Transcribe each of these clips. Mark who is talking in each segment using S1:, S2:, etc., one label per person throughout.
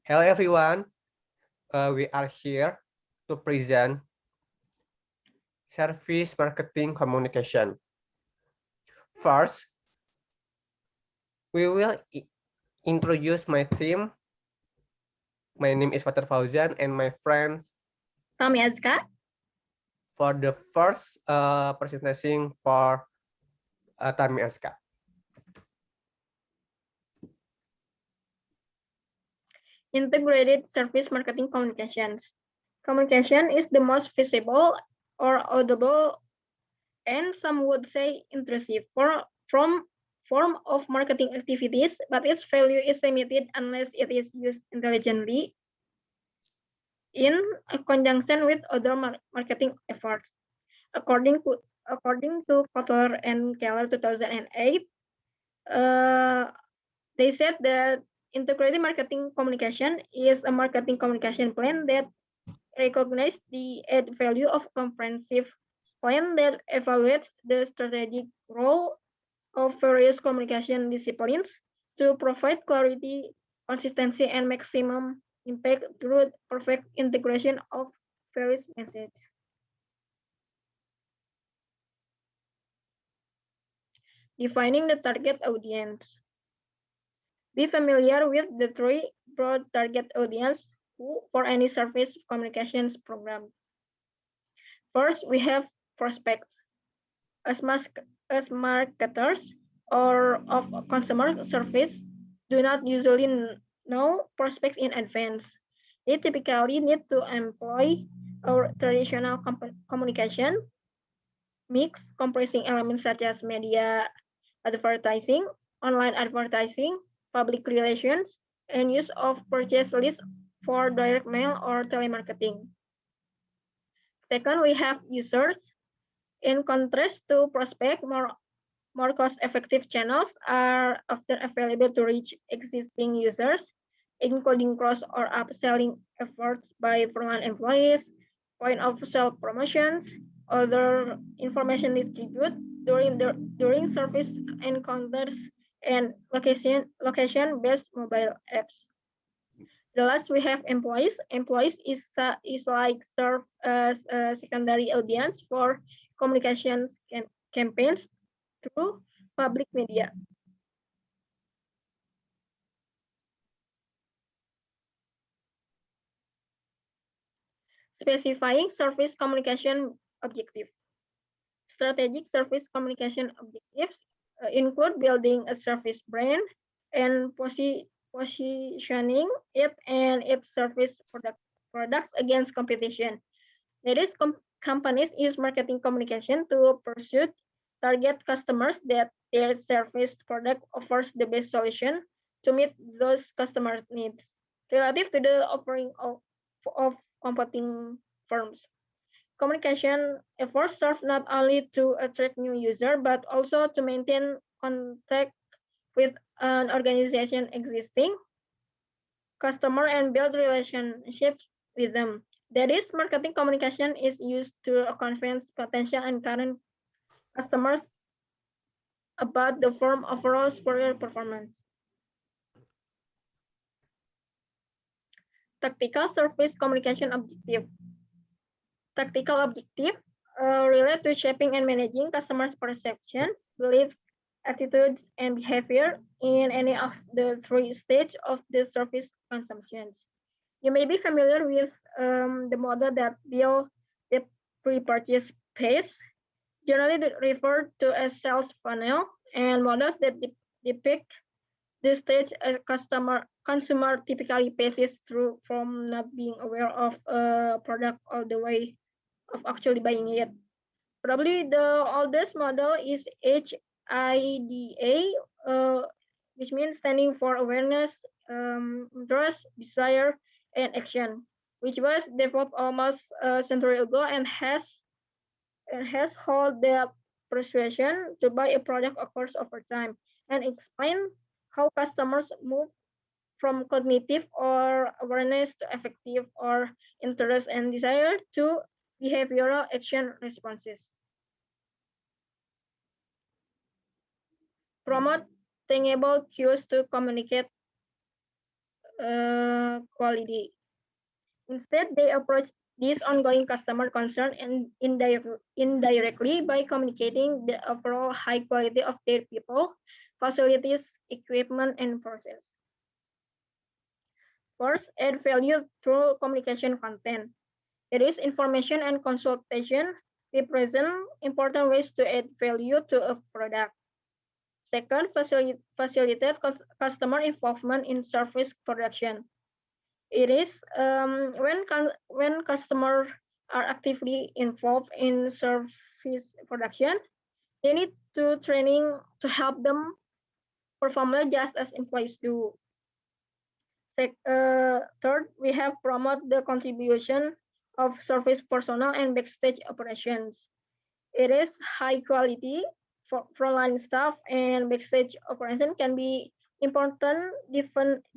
S1: Hello everyone, we are here to present service marketing communication. First, we will introduce my team. My name is Fatur Fauzan and my friends
S2: Kami Azka.
S1: for the first presentation for Tami Aska.
S2: Integrated Service Marketing Communications. Communication is the most visible or audible, and some would say intrusive form of marketing activities, but its value is limited unless it is used intelligently in conjunction with other marketing efforts. According to Kotler and Keller 2008, they said that integrated marketing communication is a marketing communication plan that recognizes the added value of comprehensive plan that evaluates the strategic role of various communication disciplines to provide clarity, consistency, and maximum impact through perfect integration of various messages. Defining the target audience. Be familiar with the three broad target audience for any service communications program. First, we have prospects. As marketers or of consumer service do not usually know prospects in advance. They typically need to employ our traditional communication mix, comprising elements such as media advertising, online advertising, public relations, and use of purchase lists for direct mail or telemarketing. Second, we have users. In contrast to prospect, more cost-effective channels are often available to reach existing users, including cross or upselling efforts by frontline employees, point of sale promotions, other information distributed during service encounters, and location-based mobile apps. The last we have employees. Employees is like serve as a secondary audience for communications campaigns through public media. Specifying service communication objective. Strategic service communication objectives include building a service brand and positioning it and its service products against competition. That is, companies use marketing communication to pursue target customers that their service product offers the best solution to meet those customer needs relative to the offering of competing firms. Communication efforts serve not only to attract new users, but also to maintain contact with an organization existing customer and build relationships with them. That is, marketing communication is used to convince potential and current customers about the firm overall superior performance. Tactical service communication objective. Tactical objective relate to shaping and managing customers' perceptions, beliefs, attitudes, and behavior in any of the three stages of the service consumptions. You may be familiar with the model that build the pre-purchase phase, generally referred to as sales funnel, and models that depict the stage a consumer typically passes through from not being aware of a product all the way of actually buying it. Probably the oldest model is HIDA, which means standing for awareness, interest, desire, and action, which was developed almost a century ago and has held the persuasion to buy a product occurs over time and explain how customers move from cognitive or awareness to affective or interest and desire to behavioral action responses. Promote tangible cues to communicate quality. Instead, they approach this ongoing customer concern and indirectly by communicating the overall high quality of their people, facilities, equipment, and process. First, add value through communication content. It is information and consultation represent important ways to add value to a product. Second, facilitate customer involvement in service production. It is when customers are actively involved in service production, they need to training to help them perform well just as employees do. Third, we have promote the contribution of service personnel and backstage operations. It is high quality for frontline staff and backstage operation can be important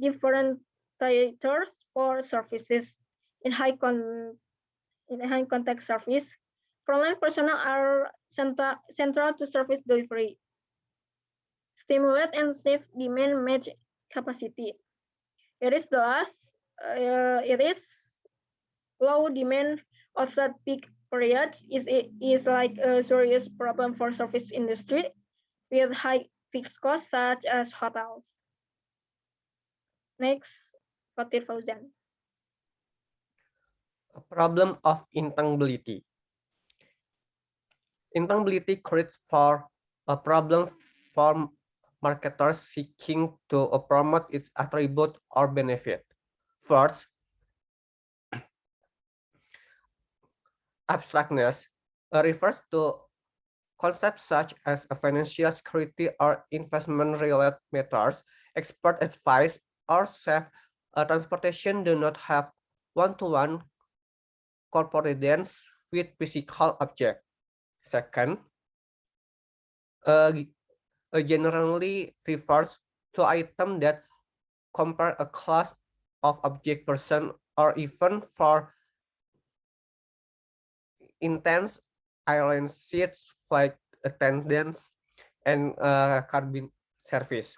S2: differentiators for services in high contact service. Frontline personnel are central to service delivery. Stimulate and save demand match capacity. It is the last. It is low demand outside peak periods is like a serious problem for service industry with high fixed costs such as hotels. Next, Fatir Fauzan.
S1: A problem of intangibility. Intangibility creates for a problem for marketers seeking to promote its attribute or benefit. First, abstractness refers to concepts such as a financial security or investment-related matters. Expert advice or safe transportation do not have one-to-one correspondence with physical objects. Second, generally refers to items that compare a class of object, person, or even for intense airline seats, flight attendants, and cabin service.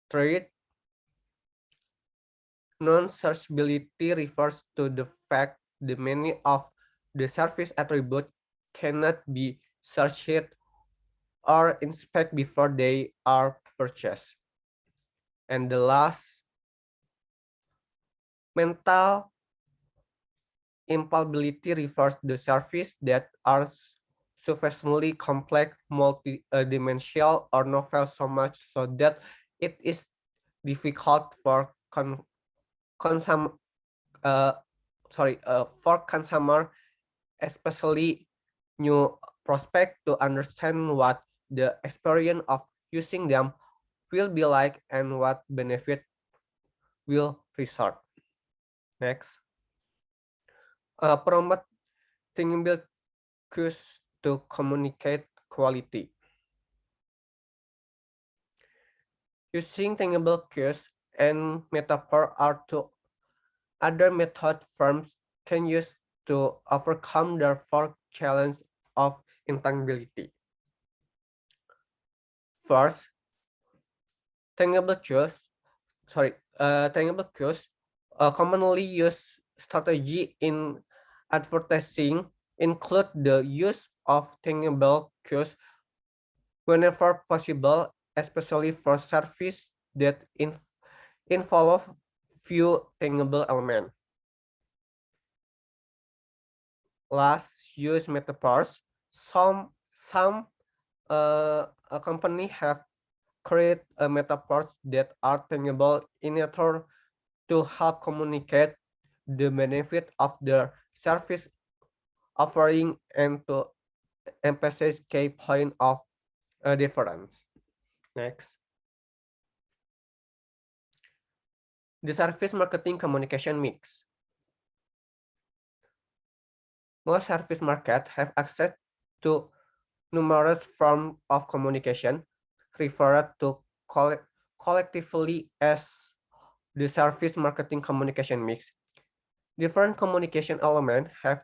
S1: Third, non-searchability refers to the fact that many of the service attributes cannot be searched or inspected before they are purchased. And the last, mental impalpability refers to services that are sufficiently complex, multi-dimensional, or novel so much so that it is difficult for for consumer, especially new prospect, to understand what the experience of using them will be like and what benefit will result. Next, promote thinking cues to communicate quality. Using tangible cues and metaphor are two other method firms can use to overcome their four challenge of intangibility. First, tangible cues, tangible cues, commonly used strategy in advertising include the use of tangible cues whenever possible, especially for service that involve few tangible elements. Last, use metaphors. Some a company have create a metaphors that are tangible in order to help communicate the benefit of their service offering and to emphasize key point of a difference. Next, the service marketing communication mix. Most service markets have access to numerous forms of communication, referred to collectively as the service marketing communication mix. Different communication elements have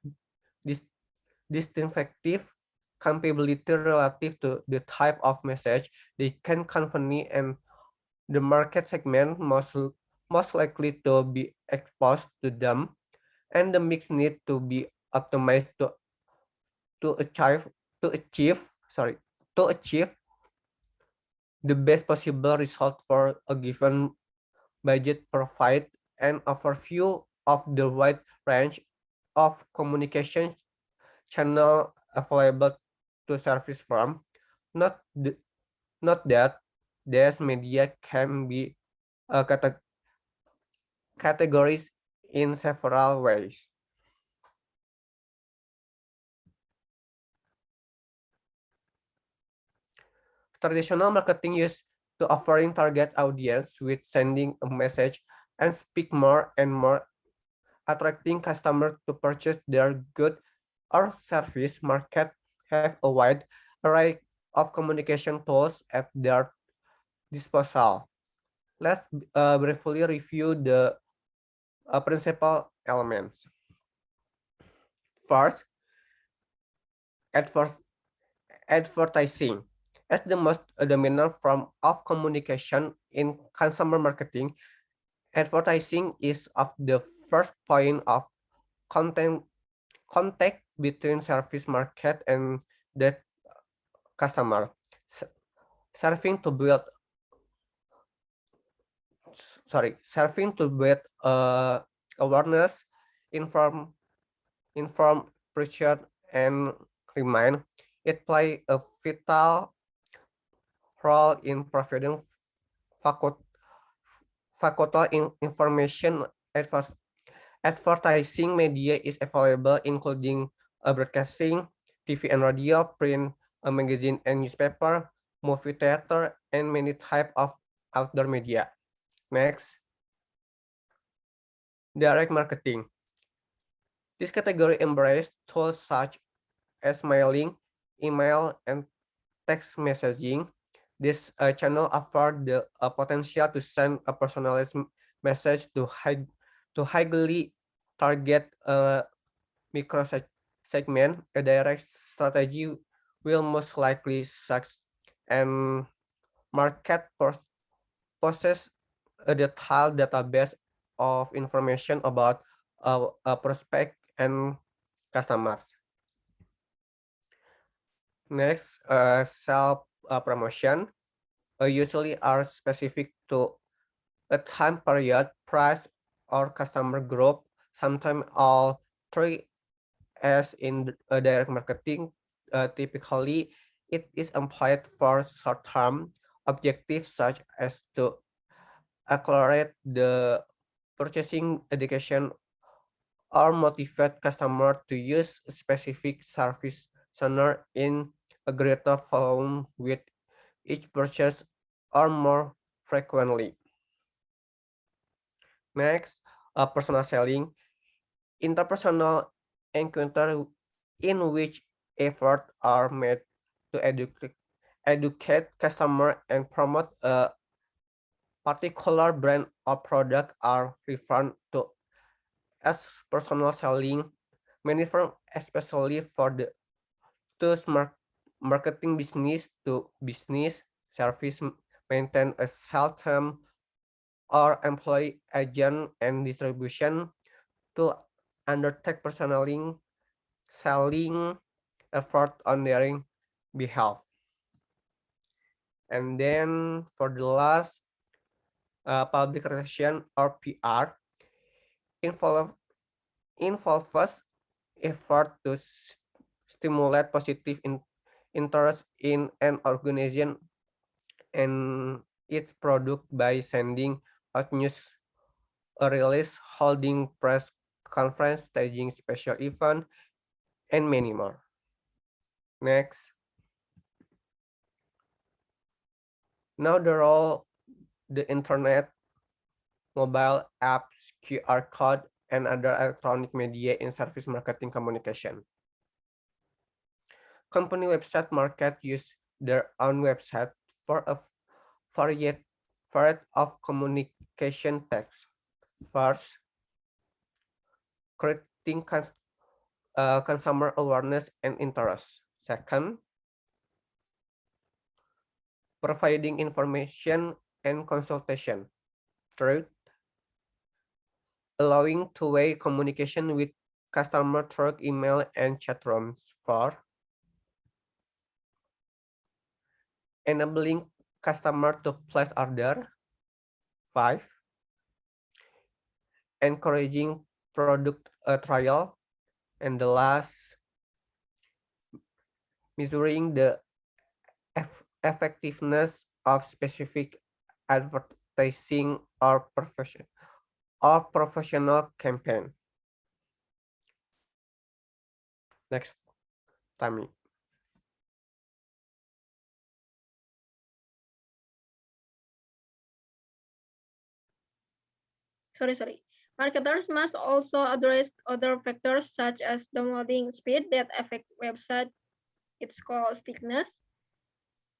S1: distinctive capability relative to the type of message they can convey and the market segment most most likely to be exposed to them, and the mix need to be optimized to achieve to achieve sorry to achieve the best possible result for a given budget. Provide an overview of the wide range of communication channel available to service from. Not the, not that these media can be categorized in several ways. Traditional marketing used to offering target audience with sending a message and speak more and more attracting customers to purchase their good or service. Market have a wide array of communication tools at their disposal. Let's briefly review the principal elements. First, adver- advertising. As the most dominant form of communication in consumer marketing, advertising is of the first point of content contact between service market and the customer. S- Serving to build serving to build awareness, inform pressure and remind. It play a vital role in providing facut- faculty information. Advertising media is available including broadcasting, TV and radio, print, a magazine and newspaper, movie theater, and many type of outdoor media. Next, direct marketing. This category embraces tools such as mailing, email, and text messaging. This channel offer the potential to send a personalized message to highly target micro segment. A direct strategy will most likely succeed and market possess a detailed database of information about a prospect and customers. Next, self promotion usually are specific to a time period, price, or customer group. Sometimes all three, as in direct marketing. Typically, it is employed for short-term objectives such as to accelerate the purchasing education or motivate customer to use specific service sooner in a greater volume with each purchase or more frequently. Next, personal selling, interpersonal encounter in which effort are made to educate customer and promote a particular brand or product are referred to as personal selling. Many firms, especially for the to marketing business to business service, maintain a sales team or employee agent and distribution to undertake personaling selling effort on their behalf. And then for the last, public relation or PR involve involves effort to stimulate positive interest in an organization and its product by sending out news a release, holding press conference, staging special event, and many more. Next, now the role the internet, mobile apps, QR code, and other electronic media in service marketing communication. Company website market use their own website for a variety of communication text. First, creating consumer awareness and interest. Second, providing information and consultation. Third, allowing two-way communication with customer through email and chat rooms. 4. Enabling customer to place order. 5. Encouraging product trial. And the last, measuring the effectiveness of specific advertising or professional campaign. Next, Tami.
S2: Sorry. Marketers must also address other factors such as downloading speed that affect website its call stickiness,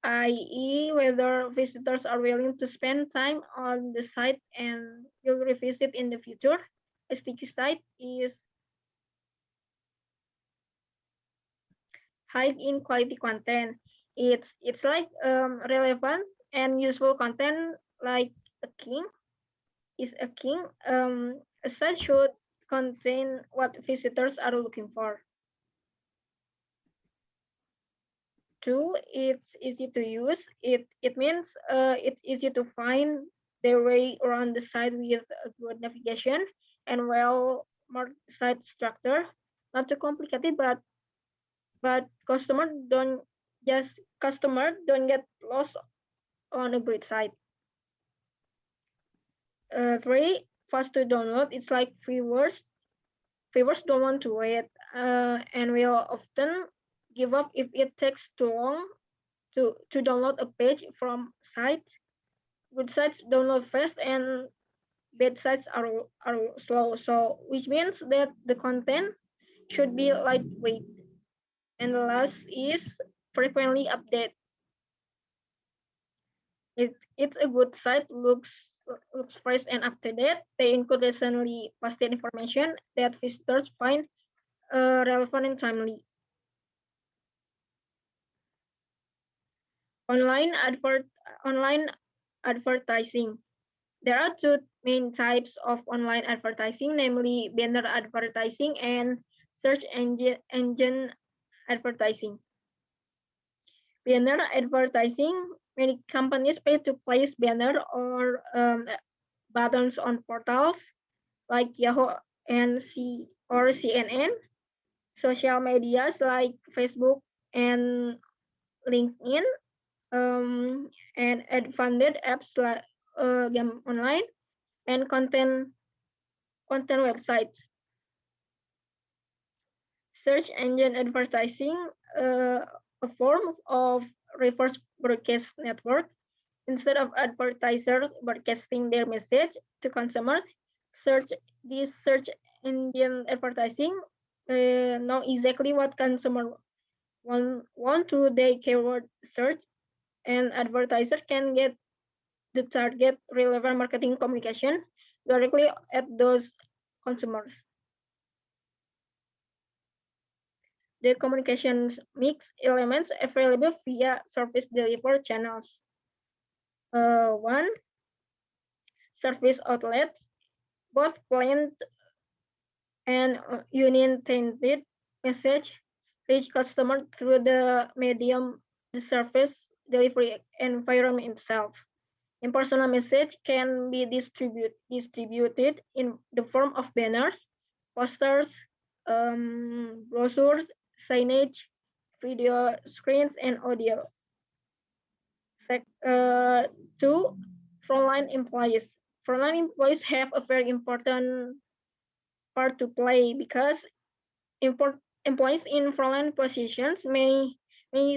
S2: i.e. whether visitors are willing to spend time on the site and will revisit in the future. A sticky site is high in quality content. It's like relevant and useful content like a king is a king. A site should contain what visitors are looking for. 2, it's easy to use. It means it's easy to find their way around the site with a good navigation and well marked site structure. Not too complicated, but customer don't get lost on a great site. 3, fast to download. It's like viewers don't want to wait and will often give up if it takes too long to download a page from sites. Good sites download fast and bad sites are slow. So which means that the content should be lightweight. And the last is frequently update. It's a good site, looks fresh and up to date. They include recently posted information that visitors find relevant and timely. Online advertising. There are two main types of online advertising, namely banner advertising and search engine advertising. Banner advertising, many companies pay to place banner or buttons on portals like Yahoo and CNN, social medias like Facebook and LinkedIn, and ad-funded apps like game online and content websites. Search engine advertising, a form of reverse broadcast network. Instead of advertisers broadcasting their message to consumers, this search engine advertising know exactly what consumers want through their keyword search, and advertiser can get the target relevant marketing communication directly at those consumers. The communications mix elements available via service delivery channels. 1, service outlets, both planned and unintended message reach customer through the medium, the service delivery environment itself. Impersonal message can be distributed in the form of banners, posters, brochures, signage, video screens, and audio. 2, frontline employees. Frontline employees have a very important part to play because employees in frontline positions may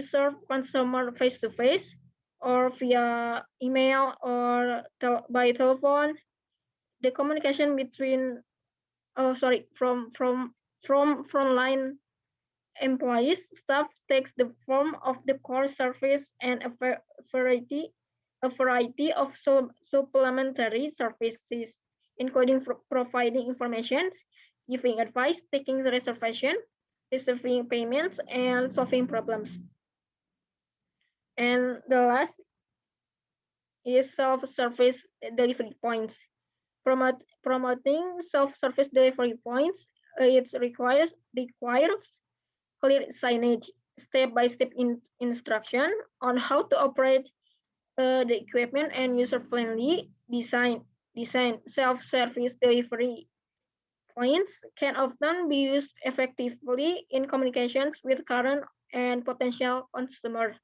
S2: serve consumer face to face or via email or by telephone. The communication between from frontline employees staff takes the form of the core service and a variety of supplementary services, including providing information, giving advice, taking reservation, receiving payments, and solving problems. And the last is self-service delivery points. Promoting self-service delivery points, it requires clear signage, step-by-step instruction on how to operate the equipment, and user-friendly design. Self-service delivery points can often be used effectively in communications with current and potential customers,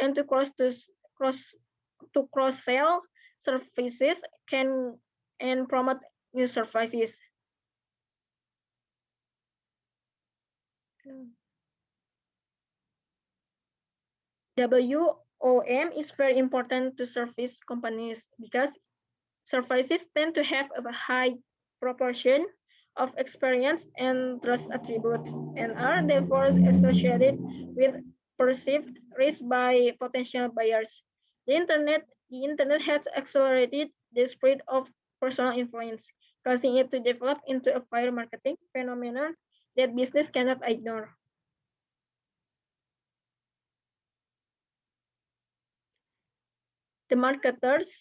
S2: and cross to cross-sell services can and promote new services. WOM is very important to service companies because services tend to have a high proportion of experience and trust attributes and are therefore associated with perceived risk by potential buyers. The internet has accelerated the spread of personal influence, causing it to develop into a viral marketing phenomenon that business cannot ignore. The marketers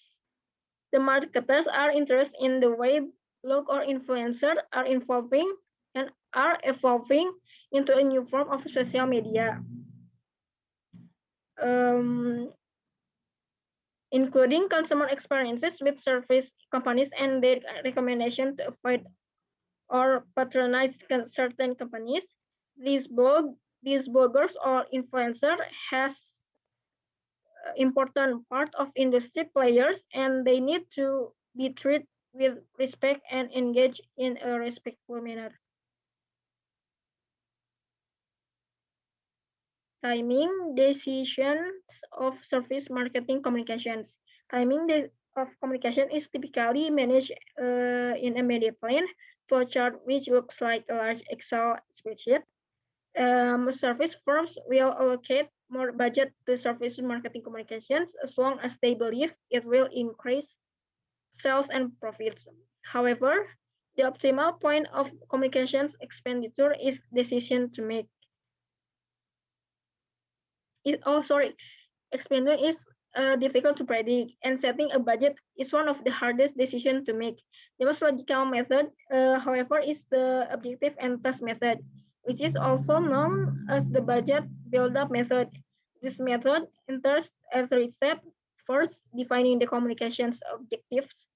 S2: The marketers are interested in the way blog or influencers are evolving into a new form of social media, um, including consumer experiences with service companies and their recommendation to avoid or patronize certain companies. These bloggers or influencers has important part of industry players, and they need to be treated with respect and engage in a respectful manner. Timing decisions of service marketing communications. Of communication is typically managed in a media plan flowchart, which looks like a large Excel spreadsheet. Service firms will allocate more budget to service marketing communications as long as they believe it will increase sales and profits. However, the optimal point of communications expenditure is decision to make. Expenditure is difficult to predict, and setting a budget is one of the hardest decisions to make. The most logical method, however, is the objective and task method, which is also known as the budget build-up method. This method enters every step. First, defining the communications objectives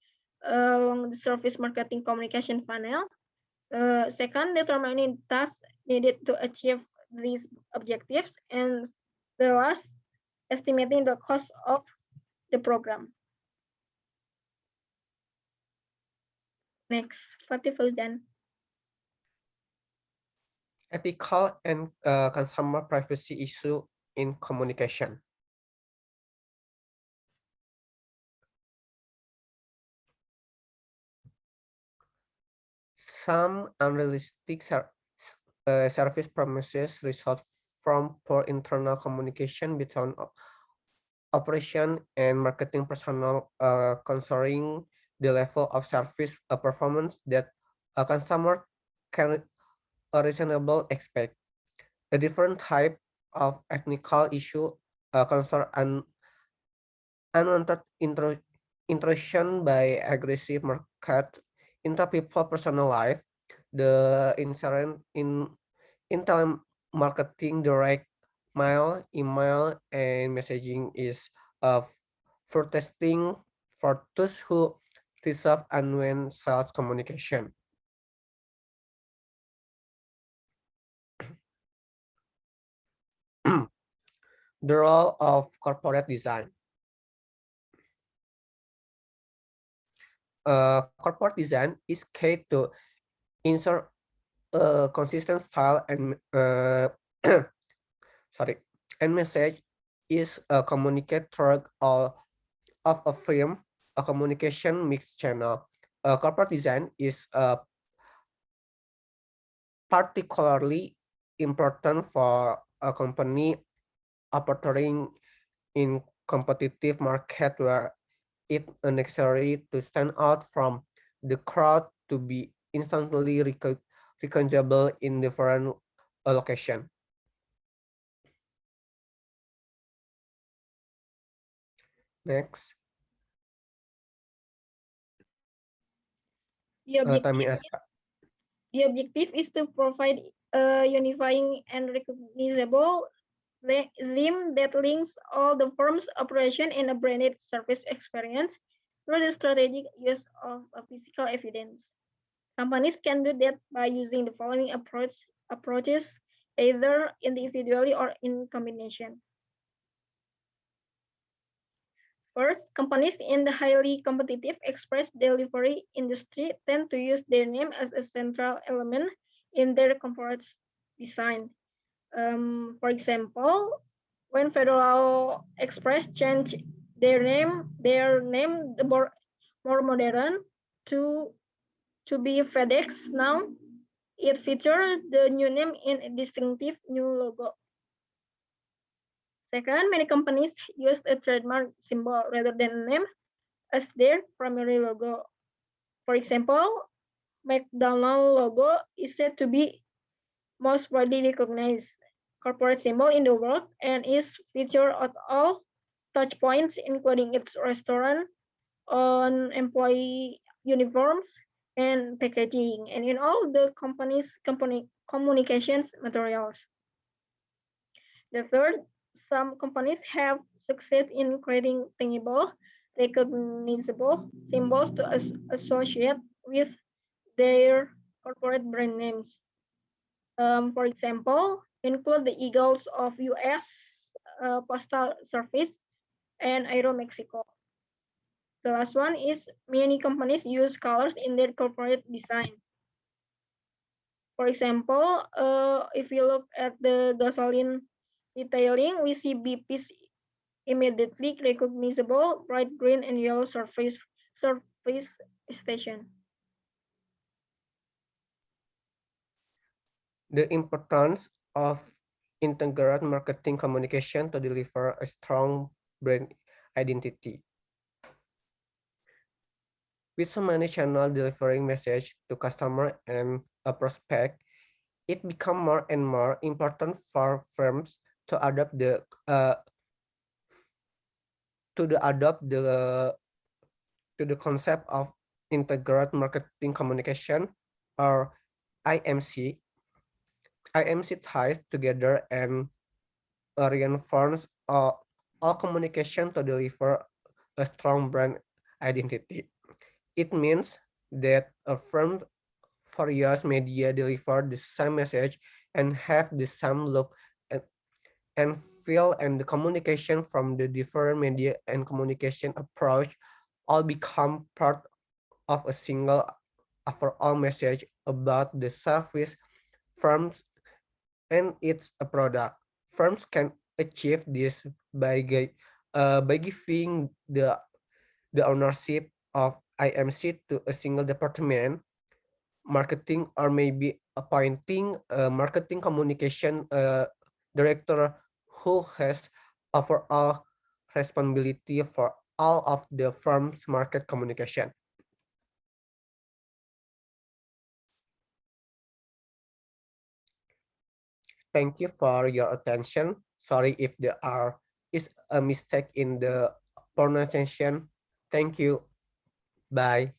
S2: along the service marketing communication funnel. Second, determining tasks needed to achieve these objectives. And the last, estimating the cost of the program. Next, Fatih Fauzan.
S1: Ethical and consumer privacy issue in communication. Some unrealistic service promises result from poor internal communication between operation and marketing personnel concerning the level of service performance that a consumer can reasonably expect. A different type of ethical issue concern unwanted intrusion by aggressive market into people's personal life. The inherent in telemarketing, direct mail, email, and messaging is for testing for those who receive unwanted sales communication. The role of corporate design. Corporate design is key to ensure a consistent style and sorry and message is communicated through all of a firm, a communication mix channel. Corporate design is particularly important for a company operating in competitive market where it necessary to stand out from the crowd to be instantly recognizable in different location. Next.
S2: The
S1: Tami
S2: objective,
S1: Aska.
S2: the objective is to provide a unifying and recognizable theme that links all the firm's operation in a branded service experience through the strategic use of a physical evidence. Companies can do that by using the following approaches, either individually or in combination. First, companies in the highly competitive express delivery industry tend to use their name as a central element in their corporate design. For example, when Federal Express changed their name the more modern to be FedEx now, it features the new name in a distinctive new logo. Second, many companies use a trademark symbol rather than a name as their primary logo. For example, McDonald's logo is said to be most widely recognized corporate symbol in the world and is featured at all touch points, including its restaurant, on employee uniforms, and packaging, and in all the company's communications materials. The third, some companies have succeeded in creating tangible, recognizable symbols to associate with their corporate brand names. For example, include the eagles of U.S. Postal Service and Aeromexico. The last one is many companies use colors in their corporate design. For example, if you look at the gasoline detailing, we see BP's immediately recognizable bright green and yellow surface station.
S1: The importance of integrated marketing communication to deliver a strong brand identity. With so many channels delivering message to customer and a prospect, it become more and more important for firms to adopt the concept of integrated marketing communication, or IMC. IMC ties together and reinforce all communication to deliver a strong brand identity. It means that a firm various media deliver the same message and have the same look and, and feel, and the communication from the different media and communication approach all become part of a single overall message about the service firms and its a product. Firms can achieve this by giving the ownership of IMC to a single department, marketing, or maybe appointing a marketing communication director who has overall responsibility for all of the firm's market communication. Thank you for your attention. Sorry if there is a mistake in the pronunciation. Thank you. Bye.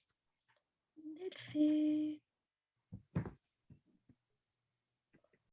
S2: That's it.